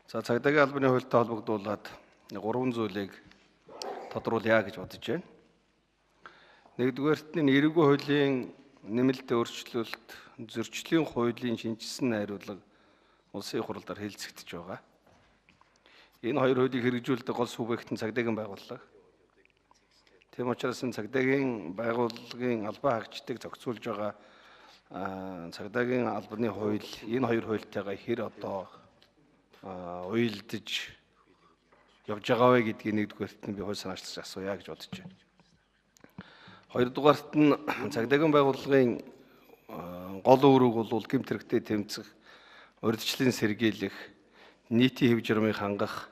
За цагдаагийн албаны хуультай холбогдуулаад 3 зүйлийг тодруулъя гэж бодож байна. Нэгдүгээрт нь эрүүгийн хуулийн нэмэлт өөрчлөлт, зөрчлийн хуулийн шинжилсэн найруулга улсын их хурлаар хэлцэгдэж байгаа. Энэ хоёр хуулийг хэрэгжүүлдэг гол субъект нь цагдаагийн байгууллага. Тийм учраас энэ цагдаагийн байгууллагын албан хаагчдыг зохицуулж байгаа цагдаагийн албаны хууль энэ хоёр хуультайгаа хэр одоо уялдаж явж байгаа вэ гэдгийг нэгдүгээрт нь би хууль санаагчдаас асууя гэж бодож байна. Хоёрдугаарт нь цагдаагийн байгууллагын гол үүрэг бол гэмт хэрэгтэд тэмцэх, урьдчилан сэргийлэх, нийтийн хэв журмыг хангах,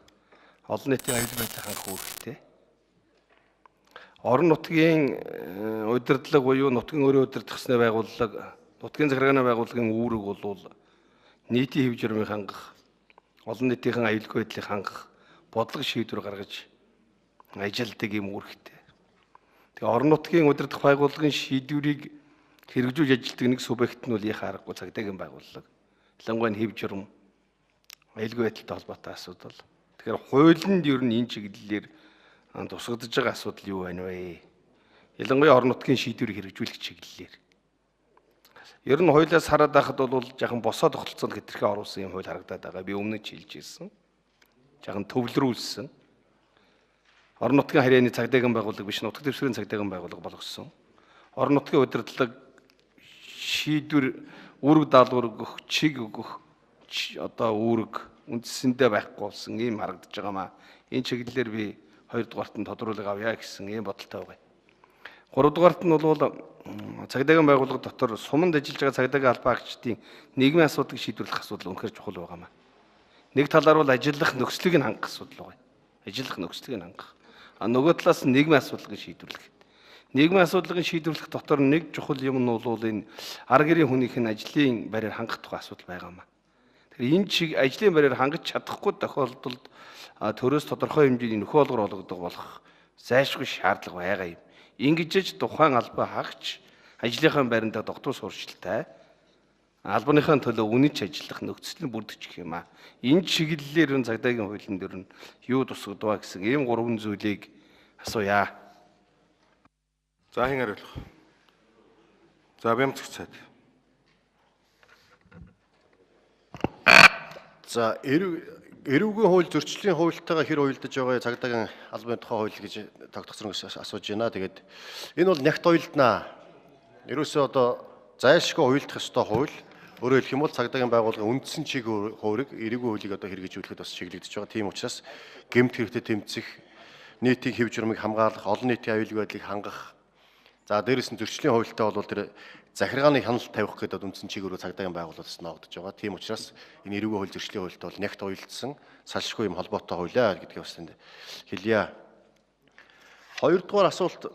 олон нийтийн аюул байдлыг хангах үүрэгтэй. Орон нутгийн удирдлага буюу нутгийн өөрийн удирдахсны байгууллага, нутгийн захиргааны байгууллагын үүрэг бол нийтийн хэв журмыг хангах, олон нийтийн аюулгүй байдлыг хангах, бодлого шийдвэр гаргаж ажилтдаг юм үүрэгтэй. Тэгээ орон нутгийн удирдах байгууллагын шийдвэрийг хэрэгжүүлж ажилтдаг нэг субъект нь бол яхаа аргагүй цагдаагийн байгууллага. Ялангуяа хэв журам, аюулгүй байдалтай холбоотой асуудал. Тэгэхээр хуулинд ер нь энэ чиглэлээр тусгадж байгаа асуудал юу байна вэ? Ялангуяа орон нутгийн шийдвэрийг хэрэгжүүлэх чиглэлээр. Ер нь хуулиас хараад байхад бол жаахан босоо тогтолцоонд хэтэрхий оруулсан юм хууль харагдаад байгаа. Би өмнө ч хэлж ирсэн. Жаахан төвлөрүүлсэн. Орон нутгийн харьяаны цагдаагийн байгууллага биш, нутаг дэвсгэрийн цагдаагийн байгууллага болгосон. Орон нутгийн удирдлага шийдвэр үүрэг даалгавар өгөх, чиг өгөх одоо үүрэг үндсэндээ байхгүй болсон ийм харагдаж байгаамаа. Энэ чиглэлээр би хоёрдугаарт нь тодруулга авъя гэсэн ийм бодолтой байна. Гуравдугаарт нь бол цагдаагийн байгууллага дотор суманд ажиллаж байгаа цагдаагийн албан хаагчдын нийгмийн асуудлыг шийдвэрлэх асуудал үнэхээр чухал байгаамаа. Нэг талаар бол ажиллах нөхцөлийг нь хангах асуудал байна. Ажиллах нөхцөлийг нь хангах. Нөгөө талаас нь нийгмийн асуудлыг шийдвэрлэх. Нийгмийн асуудлыг шийдвэрлэх дотор нэг чухал юм нь бол энэ арга гэрийн хүнийх нь ажлын байраар хангах тухай асуудал байгаамаа. Тэгэхээр энэ чиг ажлын байраар хангаж чадахгүй тохиолдолд төрөөс тодорхой хэмжээний нөхөө олгор олгодог болох зайлшгүй шаардлага байгаа юм. Ингэж тухайн албан хаагч ажлынхаа байранда тогтвол сурчлалтай албаныхаа төлөө үнэнч ажиллах нөхцөл нь бүрдчих юм аа. Энэ чиглэлээр нь цагдаагийн хуулийн дээр нь юу тусгадваа гэсэн ийм 3 зүйлийг асууя. За хэн хариулах? За Бямцэг цаад. За эрүүгийн хууль зөрчлийн хуультайгаа хэр уялдаж байгаа цагдаагийн албаны тухай хууль гэж тогтгосон гэж асууж байна. Тэгээд энэ бол нягт уялднаа. Ерөөсөө одоо зайлшгүй уялдах ёстой хууль. Өөрөөр хэлэх юм бол цагдаагийн байгууллагын үндсэн чиг хуурийг эрүүгийн хуулийг одоо хэрэгжүүлэхэд бас чиглэгдэж байгаа. Тийм учраас гэмт хэрэгтэд тэмцэх, нийтийн хэв журмыг хамгаалах, олон нийтийн аюулгүй байдлыг хангах. За дээрээс нь зөрчлийн хуультай бол тэр захиргааны хяналт тавих гэдэг үндсэн чигээр цагдаагийн байгууллагаас ногдож байгаа. Тийм учраас энэ эрүүгийн хууль зөрчлийн хуультай бол нягт уялдсан салшгүй юм холбоотой хуулиа гэдгийг бас энд хэлье. Хоёрдугаар асуулт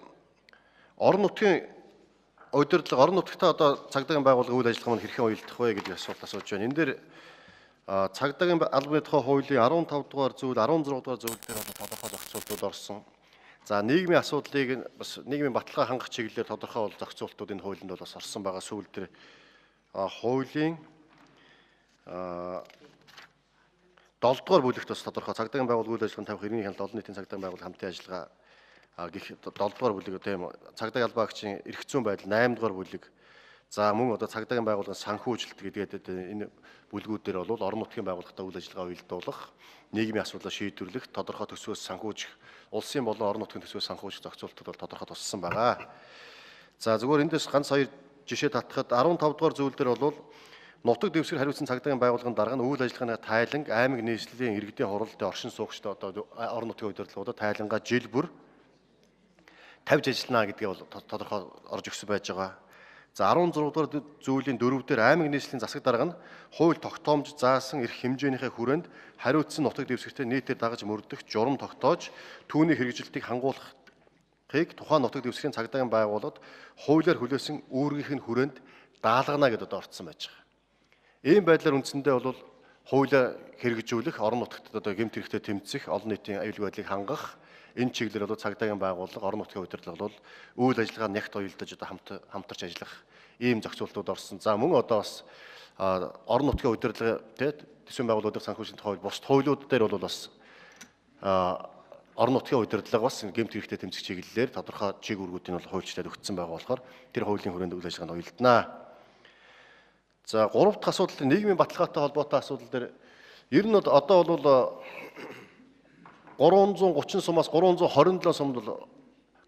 орон нутгийн удирдлага, орон нутгатаа одоо цагдаагийн байгууллага үйл ажиллагаа маань хэрхэн уялдах вэ гэдэг асуулт асууж байна. Энэ дээр цагдаагийн албаны тухай хуулийн 15 дугаар зүйл, 16 дугаар зүйл дээр одоо тодорхой зохицуултууд орсон. За нийгмийн асуудлыг бас нийгмийн баталгаа хангах чиглэлээр тодорхой бол зохицуултууд энэ хуулинд бол бас орсон байгаа. Сүүл дээр хуулийн 7 дугаар бүлэгт бас тодорхой цагдаагийн байгууллага үйл ажиллагаанд тавих иргэний хяналт олон нийтийн цагдаагийн байгууллага хамтын ажиллагаа гэх 7 дугаар бүлэг тийм цагдаагийн албан хаагчийн эрх зүйн байдал 8 дугаар бүлэг. За мөн одоо цагдаагийн байгууллагын санхүүжилт гэдэг энэ бүлгүүдээр бол орон нутгийн байгууллагатай үйл ажиллагаа уялдуулах, нийгмийн асуудлаа шийдвэрлэх, тодорхой төсвөөс санхүүжих, улсын болон орон нутгийн төсвөөс санхүүжих зохицуултууд бол тодорхой туссан байгаа. За зүгээр эндээс ганц хоёр жишээ татахад 15 дугаар зүйл дээр бол нутаг дэвсгэр хариуцсан цагдаагийн байгууллагын дарга нь үйл ажиллагааны тайланг, аймаг нийслэлийн иргэдийн хуралдаа оршин суугчдад одоо орон нутгийн удирдлагуудад тайлангаа жил бүр тавьж ажиллана гэдгээ бол тодорхой орж өгсөн байж байгаа. За 16 дугаар зүйлийн 4 дээр аймаг нийслэлийн засаг дарга нь хууль тогтоомж заасан эрх хэмжээнийхээ хүрээнд хариуцсан нутаг дэвсгэртэй нийтээр дагаж мөрдөх журам тогтоож түүний хэрэгжилтийг хангуулахыг тухайн нутаг дэвсгэрийн цагдаагийн байгууллагад хуулиар хүлээсэн үүргийнх нь хүрээнд даалгана гэдээ орцсон байж байгаа. Ийм байдлаар үндсэндээ бол хуулиа хэрэгжүүлэх, орон нутагт одоо гэмт хэрэгтэд тэмцэх, олон нийтийн аюулгүй байдлыг хангах, энэ чиглэлээр бол цагдаагийн байгууллага, орон нутгийн удирдлага бол үйл ажиллагаа нягт уялдаж одоо хамтарч ажиллах ийм зохицуултууд орсон. За мөн одоо бас орон нутгийн удирдлага төсвийн байгууллагын санхүүжилтийн хууль бус хуулиуд дээр бол бас орон нутгийн удирдлага бас гэмт хэрэгтэй тэмцэх чиглэлээр тодорхой чиг үүргүүдийн бол хуульчлаад өгсөн байгаа болохоор тэр хуулийн хүрээнд үйл ажиллагаанд уялдана. За 3 дахь асуудал нийгмийн баталгаатай холбоотой асуудал дээр ер нь одоо бол 330 сумаас 327 сумд бол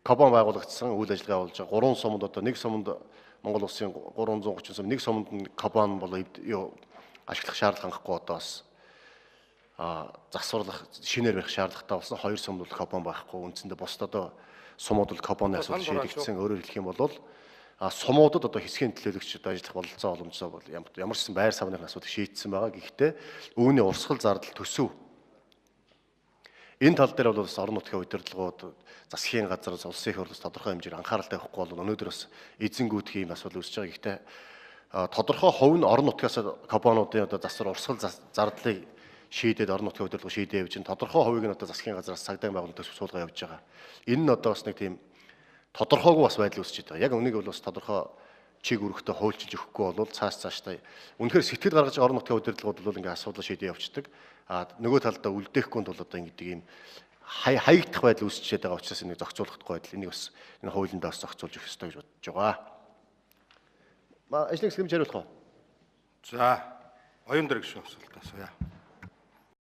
кабан байгуулагдсан үйл ажиллагаа болж байгаа. 3 сумд одоо нэг сумд Монгол улсын 330 сум нэг сумд кабан бол ашиглах шаардлага хангахгүй одоо бас засварлах шинээр барих шаардлагатай болсон. 2 сумд бол кабан байхгүй. Үндсэндээ бусдад одоо сумууд бол кабаны асуудал шийдэгдсэн. Өөрөөр хэлэх юм бол сумуудад одоо хэсгийн төлөөлөгчд ажиллах бололцоо боломжтой бол ямар ч байр савны асуудал шийдсэн байгаа. Гэхдээ үүний урсгал зардал төсөв энэ тал дээр бол бас орон нутгийн удирдлагууд, засгийн газар, улсын их хурлаас тодорхой хэмжээр анхаарал тавихгүй бол өнөөдөр бас эзэнгүүдх ийм асуудал үүсэж байгаа. Гэхдээ тодорхой хувь нь орон нутгаас кабануудын одоо засвар урсгал зардлыг шийдээд орон нутгийн удирдлага шийдээ явж байна. Тодорхой хувийг нь одоо засгийн газраас цагдаагийн байгууллагын төсөв суулгаа явж байгаа. Энэ нь одоо бас нэг тийм тодорхойгүй бас байдал үүсэж байгаа. Яг үнийг бол бас тодорхой чиг үүрэгтэй хуульчилж өгөхгүй бол цаашдаа үнэхээр сэтгэл гаргаж орон нутгийн удирдлагууд бол ингээ асуудал шийдээ явцдаг. Нөгөө талдаа үлдээхгүй бол одоо ингэдэг ийм хаягдах байдал үүсчихэд байгаа учраас энийг зохицуулахдаггүй байдал энийг бас энэ хуулиндаа бас зохицуулж өгөх ёстой гэж бодож байгаа. Ажлын хэсгэмж хариулах уу? За, оюун дээр гişүн асуулт асууя.